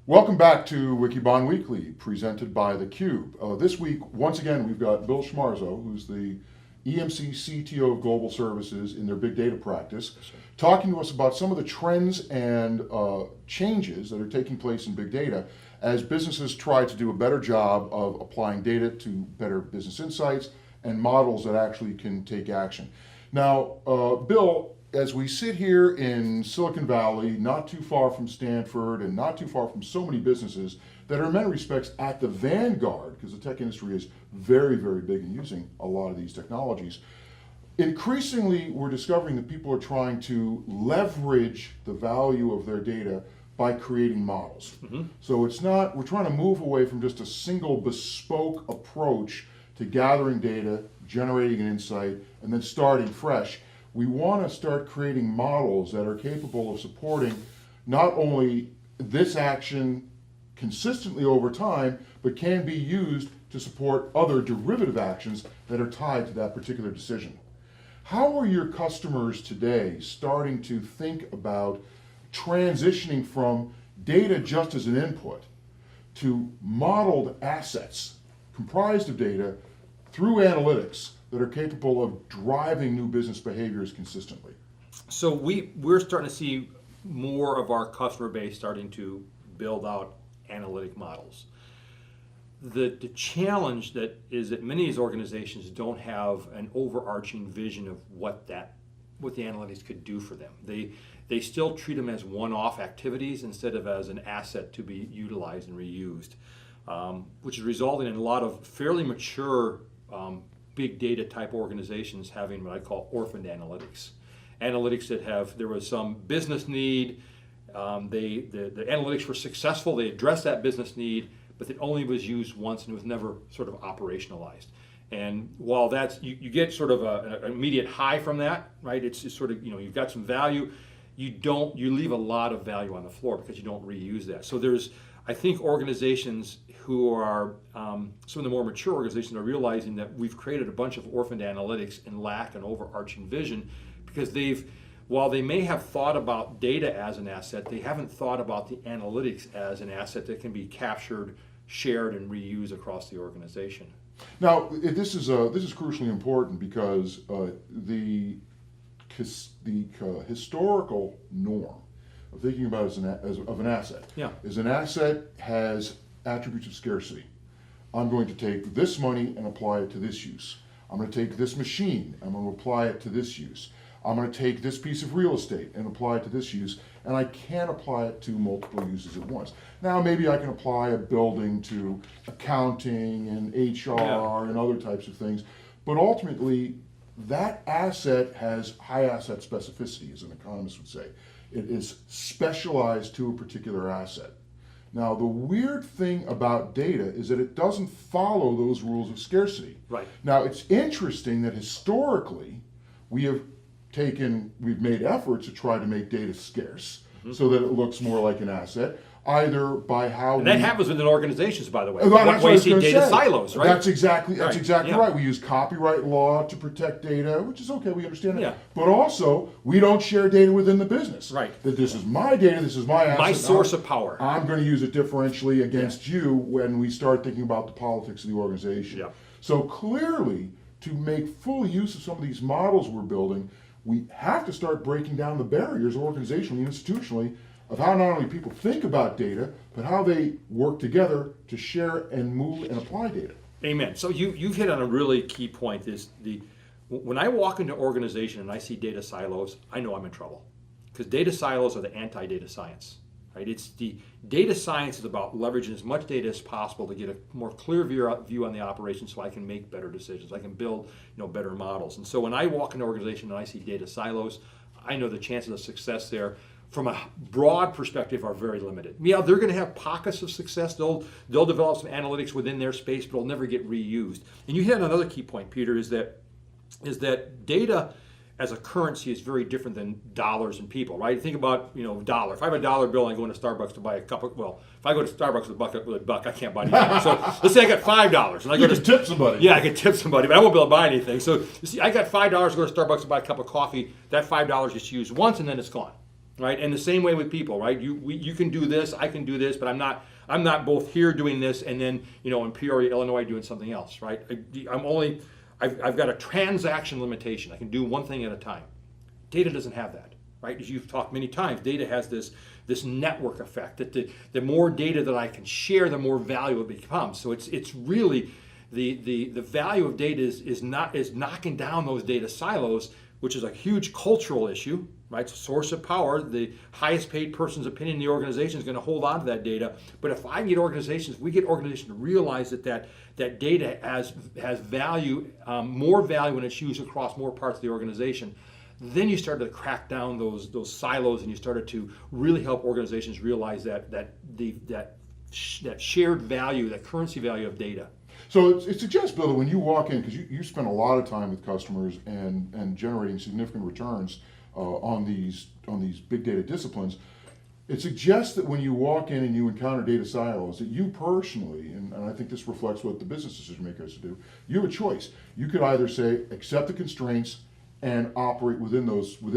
Welcome back to Wikibon Weekly, presented by theCUBE. This week, once again, we've got Bill Schmarzo, who's the EMC CTO of Global Services in their big data practice, talking to us about some of the trends and changes that are taking place in big data as businesses try to do a better job of applying data to better business insights and models that actually can take action. Now, Bill, as we sit here in Silicon Valley, not too far from Stanford and not too far from so many businesses that are in many respects at the vanguard, because the tech industry is very, very big in using a lot of these technologies, increasingly we're discovering that people are trying to leverage the value of their data by creating models. So it's not, we're trying to move away from just a single bespoke approach to gathering data, generating an insight, and then starting fresh. We want to start creating models that are capable of supporting not only this action consistently over time, but can be used to support other derivative actions that are tied to that particular decision. How are your customers today starting to think about transitioning from data just as an input to modeled assets comprised of data through analytics that are capable of driving new business behaviors consistently? So we're starting to see more of our customer base starting to build out analytic models. The challenge that is that many of these organizations don't have an overarching vision of what the analytics could do for them. They still treat them as one-off activities instead of as an asset to be utilized and reused, which is resulting in a lot of fairly mature big data type organizations having what I call orphaned analytics. Analytics that there was some business need, the analytics were successful, they addressed that business need, but it only was used once and it was never sort of operationalized. And while that's, you get sort of an immediate high from that, right? It's sort of, you've got some value, you leave a lot of value on the floor because you don't reuse that. So I think organizations who are, some of the more mature organizations are realizing that we've created a bunch of orphaned analytics and lack an overarching vision because while they may have thought about data as an asset, they haven't thought about the analytics as an asset that can be captured, shared, and reused across the organization. Now, this is crucially important because the historical norm of thinking about it as an asset is an asset has attributes of scarcity. I'm going to take this money and apply it to this use. I'm going to take this machine, I'm going to apply it to this use. I'm going to take this piece of real estate and apply it to this use, and I can't apply it to multiple uses at once. Now maybe I can apply a building to accounting and HR and other types of things, but ultimately that asset has high asset specificity, as an economist would say. It is specialized to a particular asset. Now, the weird thing about data is that it doesn't follow those rules of scarcity. Right. Now, it's interesting that historically we've made efforts to try to make data scarce so that it looks more like an asset, either by how that happens within organizations, by the way. Well, that's what you see data silos, right? That's exactly right. We use copyright law to protect data, which is okay, we understand that. Yeah. But also, we don't share data within the business. Right. That this is my data, this is my asset. My source of power. I'm going to use it differentially against you when we start thinking about the politics of the organization. Yeah. So clearly, to make full use of some of these models we're building, we have to start breaking down the barriers organizationally and institutionally of how not only people think about data, but how they work together to share and move and apply data. Amen. So you've hit on a really key point. When I walk into an organization and I see data silos, I know I'm in trouble. Because data silos are the anti-data science. Right? It's the data science is about leveraging as much data as possible to get a more clear view on the operation so I can make better decisions. I can build better models. And so when I walk into an organization and I see data silos, I know the chances of success there from a broad perspective are very limited. Yeah, they're going to have pockets of success. They'll develop some analytics within their space, but it'll never get reused. And you hit on another key point, Peter, is that data as a currency is very different than dollars and people, right? Think about, dollar. If I have a dollar bill and I go into Starbucks to buy a cup of, if I go to Starbucks with a buck, I can't buy anything. So let's say I got $5 and I go to tip somebody. Yeah, I can tip somebody, but I won't be able to buy anything. So you see, I got $5 to go to Starbucks to buy a cup of coffee. That $5 gets used once and then it's gone. right? And the same way with people, right? You can do this, I can do this, but I'm not both here doing this and then in Peoria, Illinois, doing something else, right? I've got a transaction limitation. I can do one thing at a time. Data doesn't have that, right? As you've talked many times, data has this network effect that the more data that I can share, the more value it becomes. So it's really the value of data is knocking down those data silos, which is a huge cultural issue, right? It's a source of power. The highest paid person's opinion in the organization is going to hold on to that data. But if we get organizations to realize that data has value, more value when it's used across more parts of the organization, then you started to crack down those silos, and you started to really help organizations realize that shared value, that currency value of data. So it suggests, Bill, that when you walk in, because you spend a lot of time with customers and generating significant returns on these big data disciplines, it suggests that when you walk in and you encounter data silos, that you personally, and I think this reflects what the business decision makers do, you have a choice. You could either say, accept the constraints and operate within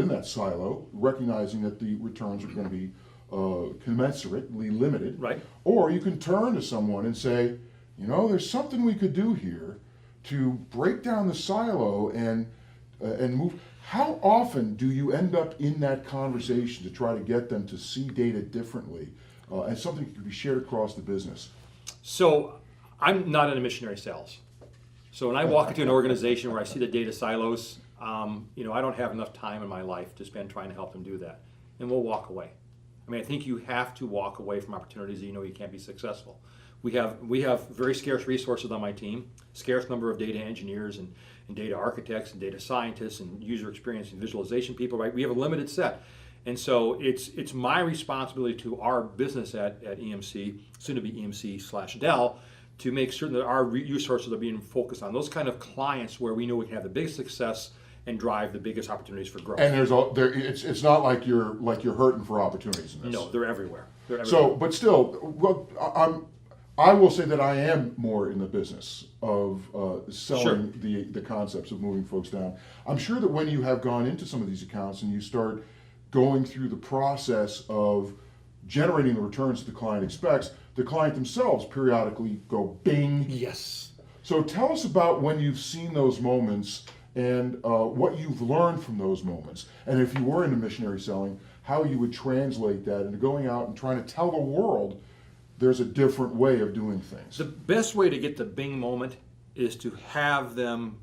that silo, recognizing that the returns are going to be commensurately limited. Right. Or you can turn to someone and say, there's something we could do here to break down the silo and move. How often do you end up in that conversation to try to get them to see data differently and something that can be shared across the business? So I'm not in a missionary sales. So when I walk into an organization where I see the data silos, I don't have enough time in my life to spend trying to help them do that. And we'll walk away. I mean, I think you have to walk away from opportunities that you can't be successful. We have very scarce resources on my team, scarce number of data engineers and data architects and data scientists and user experience and visualization people, right? We have a limited set. And so it's my responsibility to our business at EMC, soon to be EMC/Dell, to make certain that our resources are being focused on those kind of clients where we know we can have the biggest success and drive the biggest opportunities for growth. And it's not like you're hurting for opportunities in this. No, they're everywhere. So, but still, I will say that I am more in the business of selling the concepts of moving folks down. I'm sure that when you have gone into some of these accounts and you start going through the process of generating the returns that the client expects, the client themselves periodically go bing. Yes. So tell us about when you've seen those moments and what you've learned from those moments. And if you were into missionary selling, how you would translate that into going out and trying to tell the world there's a different way of doing things. The best way to get the bing moment is to have them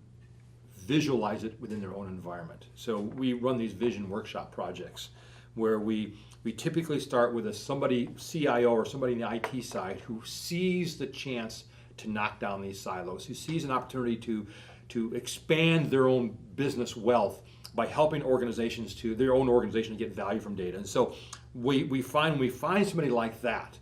visualize it within their own environment. So we run these vision workshop projects where we typically start with somebody CIO or somebody in the IT side who sees the chance to knock down these silos, who sees an opportunity to expand their own business wealth by helping their own organization to get value from data. And so we find somebody like that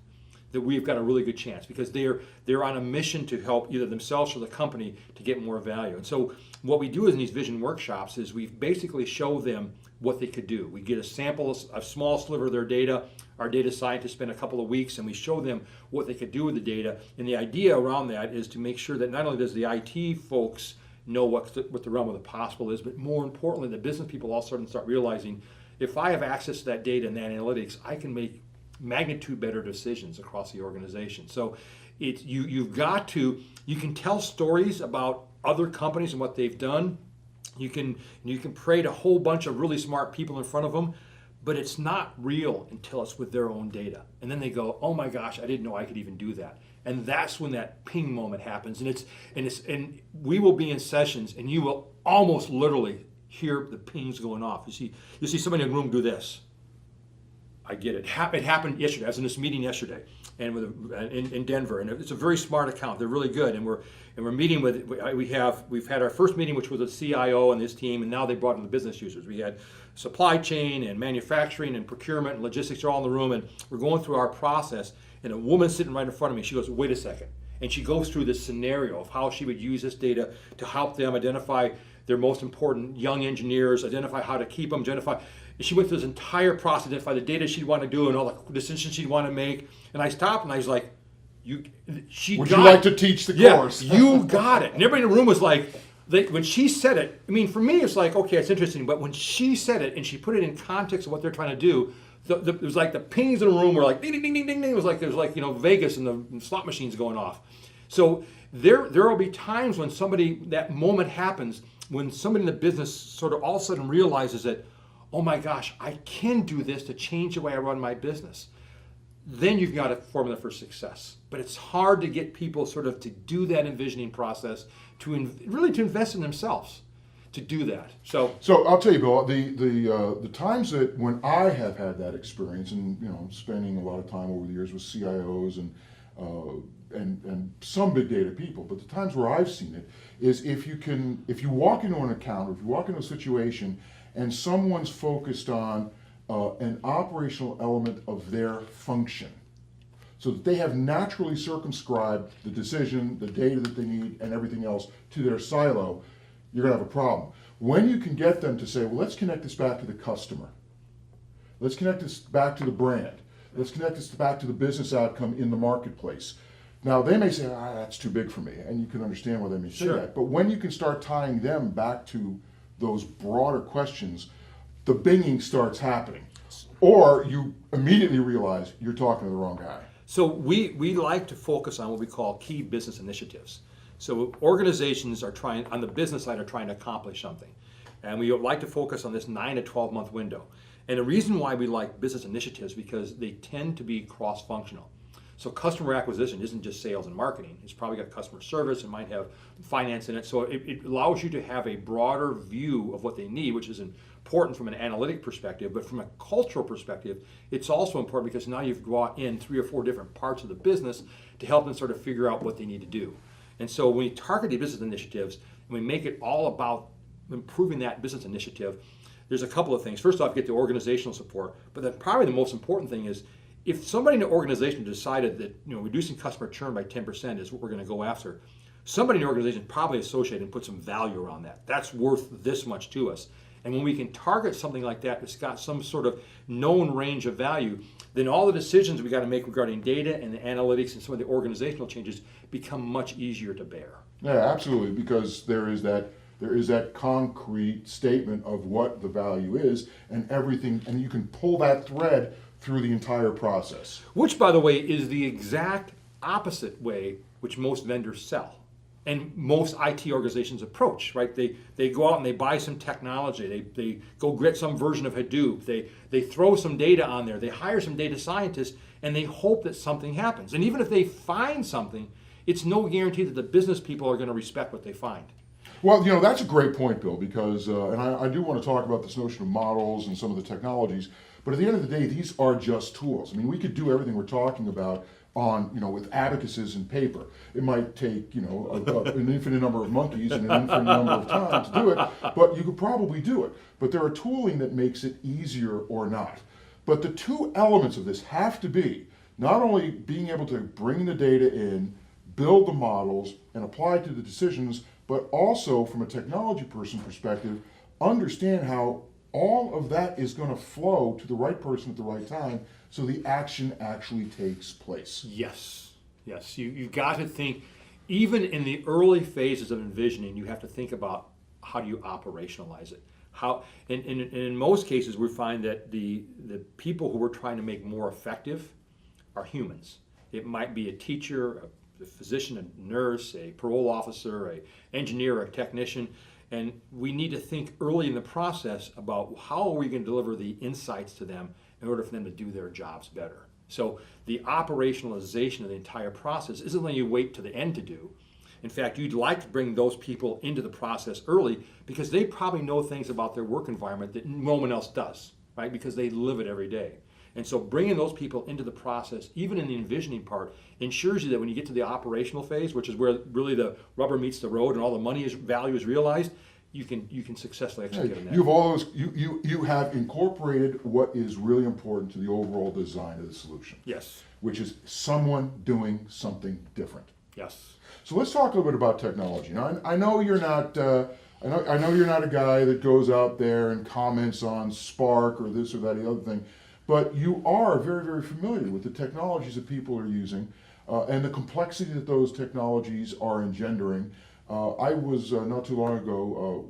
we've got a really good chance because they're on a mission to help either themselves or the company to get more value. And so what we do in these vision workshops is we basically show them what they could do. We get a sample, a small sliver of their data. Our data scientists spend a couple of weeks and we show them what they could do with the data. And the idea around that is to make sure that not only does the IT folks know what the realm of the possible is, but more importantly, the business people all start realizing if I have access to that data and that analytics, I can make magnitude better decisions across the organization. So you can tell stories about other companies and what they've done. You can parade a whole bunch of really smart people in front of them, but it's not real until it's with their own data. And then they go, "Oh my gosh, I didn't know I could even do that." And that's when that ping moment happens. And we will be in sessions, and you will almost literally hear the pings going off. You see somebody in the room do this. I get it. It happened yesterday. I was in this meeting yesterday, and in Denver, and it's a very smart account. They're really good, and we're meeting with. We've had our first meeting, which was a CIO and his team, and now they brought in the business users. We had supply chain and manufacturing and procurement and logistics are all in the room, and we're going through our process. And a woman sitting right in front of me, she goes, "Wait a second," and she goes through this scenario of how she would use this data to help them identify their most important young engineers, identify how to keep them, identify. And she went through this entire process, identify the data she'd want to do and all the decisions she'd want to make. And I stopped and I was like, Would you like to teach the course? You got it. And everybody in the room was like, when she said it, I mean, for me, it's like, okay, it's interesting. But when she said it and she put it in context of what they're trying to do, it was like the pings in the room were like ding, ding, ding, ding, ding, ding. It was like Vegas and the slot machines going off. So there will be times when that moment happens when somebody in the business sort of all of a sudden realizes that, oh my gosh, I can do this to change the way I run my business. Then you've got a formula for success. But it's hard to get people sort of to do that envisioning process, really to invest in themselves to do that. So I'll tell you, Bill, the times that when I have had that experience, and spending a lot of time over the years with CIOs and some big data people, but the times where I've seen it is if you walk into an account or if you walk into a situation and someone's focused on an operational element of their function, so that they have naturally circumscribed the decision, the data that they need, and everything else to their silo, you're going to have a problem. When you can get them to say, well, let's connect this back to the customer. Let's connect this back to the brand. Let's connect this back to the business outcome in the marketplace. Now, they may say, that's too big for me, and you can understand why they may say that. But when you can start tying them back to those broader questions, the binging starts happening. Or you immediately realize you're talking to the wrong guy. So we like to focus on what we call key business initiatives. So organizations on the business side are trying to accomplish something. And we like to focus on this 9 to 12 month window. And the reason why we like business initiatives because they tend to be cross-functional. So customer acquisition isn't just sales and marketing. It's probably got customer service, it might have finance in it. So it allows you to have a broader view of what they need, which is important from an analytic perspective, but from a cultural perspective, it's also important because now you've brought in 3 or 4 different parts of the business to help them sort of figure out what they need to do. And so when we target the business initiatives and we make it all about improving that business initiative, there's a couple of things. First off, get the organizational support, but then probably the most important thing is if somebody in the organization decided that reducing customer churn by 10% is what we're going to go after, somebody in the organization probably associated and put some value around that. That's worth this much to us. And when we can target something like that that's got some sort of known range of value, then all the decisions we got to make regarding data and the analytics and some of the organizational changes become much easier to bear. Yeah, absolutely, because there is that concrete statement of what the value is and everything, and you can pull that thread through the entire process. Which, by the way, is the exact opposite way which most vendors sell. And most IT organizations approach, right? They go out and they buy some technology. They go get some version of Hadoop. They throw some data on there. They hire some data scientists, and they hope that something happens. And even if they find something, it's no guarantee that the business people are going to respect what they find. Well, that's a great point, Bill, because, and I do want to talk about this notion of models and some of the technologies, but at the end of the day, these are just tools. I mean, we could do everything we're talking about on, with abacuses and paper. It might take, an infinite number of monkeys and an infinite number of time to do it, but you could probably do it. But there are tooling that makes it easier or not. But the two elements of this have to be not only being able to bring the data in, build the models, and apply it to the decisions, but also from a technology person perspective, understand how all of that is going to flow to the right person at the right time so the action actually takes place. Yes. You've got to think, even in the early phases of envisioning, you have to think about how do you operationalize it. And in most cases, we find that the people who we're trying to make more effective are humans. It might be a teacher, a physician, a nurse, a parole officer, an engineer, a technician. And we need to think early in the process about how are we going to deliver the insights to them in order for them to do their jobs better. So the operationalization of the entire process isn't something you wait to the end to do. In fact, you'd like to bring those people into the process early because they probably know things about their work environment that no one else does, right? Because they live it every day. And so bringing those people into the process, even in the envisioning part, ensures you that when you get to the operational phase, which is where really the rubber meets the road and all the value is realized, you can successfully execute on that. You have incorporated what is really important to the overall design of the solution. Yes. Which is someone doing something different. Yes. So let's talk a little bit about technology. Now, I know you're not. I know you're not a guy that goes out there and comments on Spark or this or that or the other thing, but you are very, very familiar with the technologies that people are using and the complexity that those technologies are engendering. I was not too long ago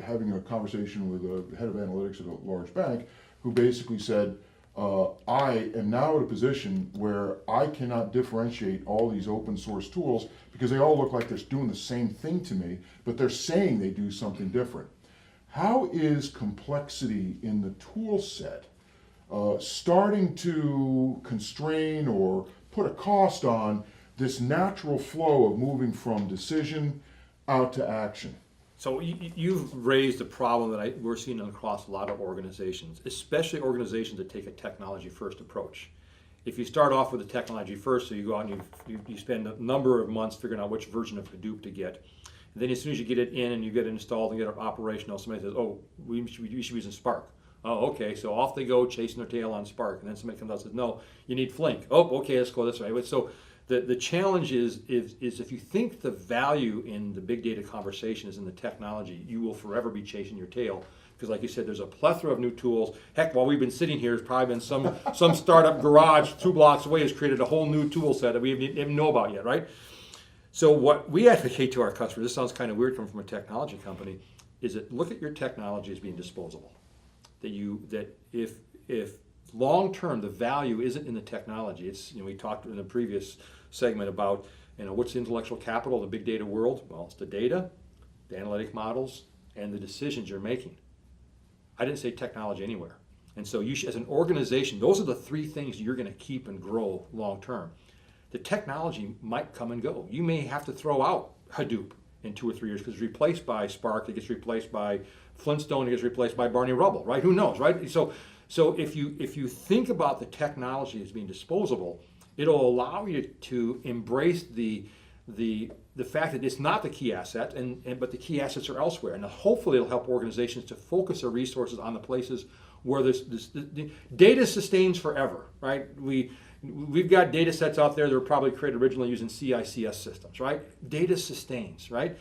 having a conversation with a head of analytics at a large bank who basically said, I am now at a position where I cannot differentiate all these open source tools because they all look like they're doing the same thing to me, but they're saying they do something different. How is complexity in the tool set starting to constrain or put a cost on this natural flow of moving from decision out to action? So you've raised a problem that we're seeing across a lot of organizations, especially organizations that take a technology first approach. If you start off with the technology first, so you go out and you spend a number of months figuring out which version of Hadoop to get. And then as soon as you get it in and you get it installed and get it operational, somebody says, oh, we should be using Spark. Oh, okay, so off they go chasing their tail on Spark. And then somebody comes out and says, no, you need Flink. Oh, okay, let's go this way. So the challenge is if you think the value in the big data conversation is in the technology, you will forever be chasing your tail. Because like you said, there's a plethora of new tools. Heck, while we've been sitting here, there's probably been some startup garage 2 blocks away has created a whole new tool set that we didn't even know about yet, right? So what we advocate to our customers, this sounds kind of weird coming from a technology company, is that look at your technology as being disposable. That if long term the value isn't in the technology, it's, we talked in the previous segment about what's the intellectual capital of the big data world. Well, it's the data, the analytic models, and the decisions you're making. I didn't say technology anywhere. And so you should, as an organization, those are the 3 things you're going to keep and grow long term. The technology might come and go. You may have to throw out Hadoop in 2 or 3 years because it's replaced by Spark, it gets replaced by Flintstone, it gets replaced by Barney Rubble, right? Who knows, right? So if you think about the technology as being disposable, it'll allow you to embrace the fact that it's not the key asset, but the key assets are elsewhere. And hopefully it'll help organizations to focus their resources on the places where the data sustains forever, right? We've got data sets out there that were probably created originally using CICS systems, right? Data sustains, right?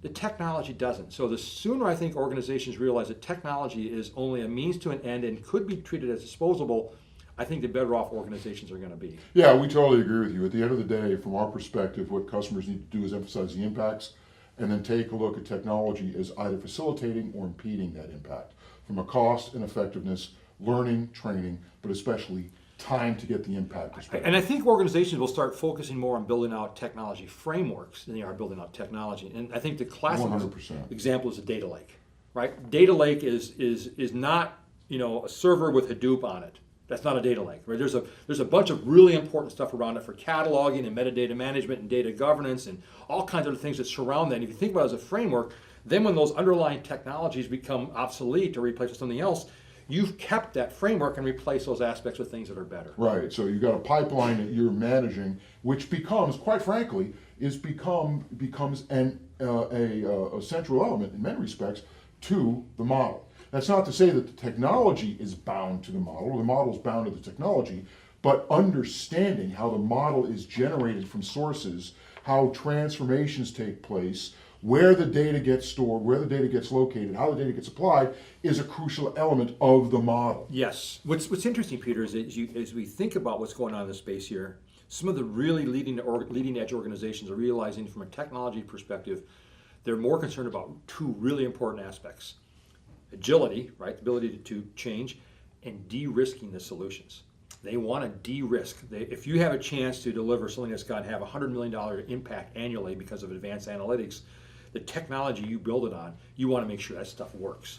The technology doesn't. So the sooner I think organizations realize that technology is only a means to an end and could be treated as disposable, I think the better off organizations are going to be. Yeah, we totally agree with you. At the end of the day, from our perspective, what customers need to do is emphasize the impacts and then take a look at technology as either facilitating or impeding that impact from a cost and effectiveness, learning, training, but especially time to get the impact perspective. And I think organizations will start focusing more on building out technology frameworks than they are building out technology. And I think the classic 100%. example is a data lake, right? Data lake is not a server with Hadoop on it. That's not a data lake, right? There's a bunch of really important stuff around it for cataloging and metadata management and data governance and all kinds of things that surround that. And if you think about it as a framework, then when those underlying technologies become obsolete or replaced with something else, you've kept that framework and replaced those aspects with things that are better. Right, so you've got a pipeline that you're managing, which becomes, quite frankly, becomes a central element in many respects to the model. That's not to say that the technology is bound to the model, or the model is bound to the technology, but understanding how the model is generated from sources, how transformations take place, where the data gets stored, where the data gets located, how the data gets applied is a crucial element of the model. Yes. What's interesting, Peter, is as we think about what's going on in the space here, some of the really leading edge organizations are realizing from a technology perspective, they're more concerned about 2 really important aspects. Agility, right, the ability to change, and de-risking the solutions. They want to de-risk. If you have a chance to deliver something that's going to have $100 million impact annually because of advanced analytics, the technology you build it on, you want to make sure that stuff works.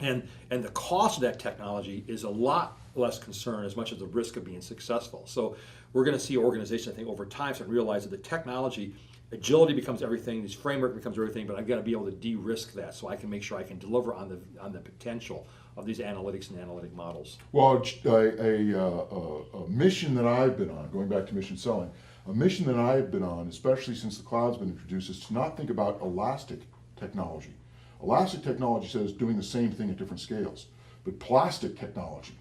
And the cost of that technology is a lot less concern as much as the risk of being successful. So we're going to see organizations, I think, over time start to realize that the technology, agility becomes everything, this framework becomes everything, but I've got to be able to de-risk that so I can make sure I can deliver on the potential of these analytics and analytic models. Well, a mission that I've been on, going back to mission selling, a mission that I've been on, especially since the cloud's been introduced, is to not think about elastic technology. Elastic technology says doing the same thing at different scales, but plastic technology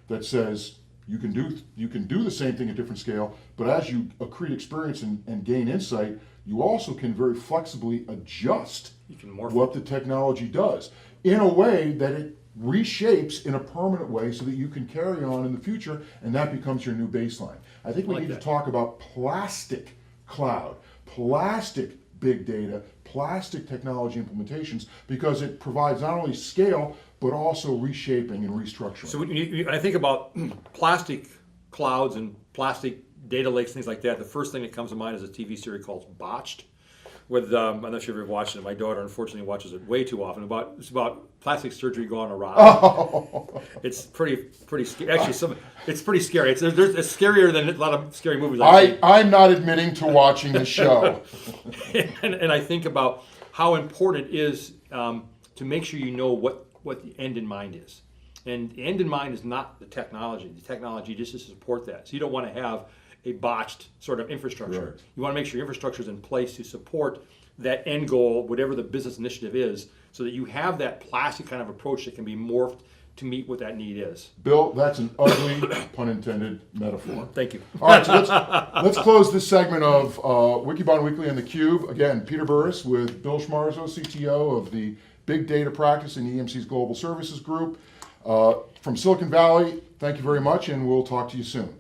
that says you can do the same thing at different scale, but as you accrete experience and gain insight, you also can very flexibly adjust what the technology does in a way that it reshapes in a permanent way so that you can carry on in the future, and that becomes your new baseline. I think we need to talk about plastic cloud, plastic big data, plastic technology implementations, because it provides not only scale, but also reshaping and restructuring. So when I think about plastic clouds and plastic data lakes, things like that, the first thing that comes to mind is a TV series called Botched. With I'm not sure if you've ever watched it. My daughter unfortunately watches it way too often. It's about plastic surgery gone awry. Oh. It's pretty scary. Actually, it's pretty scary. It's scarier than a lot of scary movies. I'm not admitting to watching the show. and I think about how important it is to make sure you know what the end in mind is. And the end in mind is not the technology. The technology just to support that. So you don't want to have a botched sort of infrastructure. Right. You want to make sure your infrastructure is in place to support that end goal, whatever the business initiative is, so that you have that plastic kind of approach that can be morphed to meet what that need is. Bill, that's an ugly, pun intended, metaphor. Thank you. All right, so let's close this segment of Wikibon Weekly and theCUBE. Again, Peter Burris with Bill Schmarzo, CTO of the Big Data Practice in EMC's Global Services Group. From Silicon Valley, thank you very much, and we'll talk to you soon.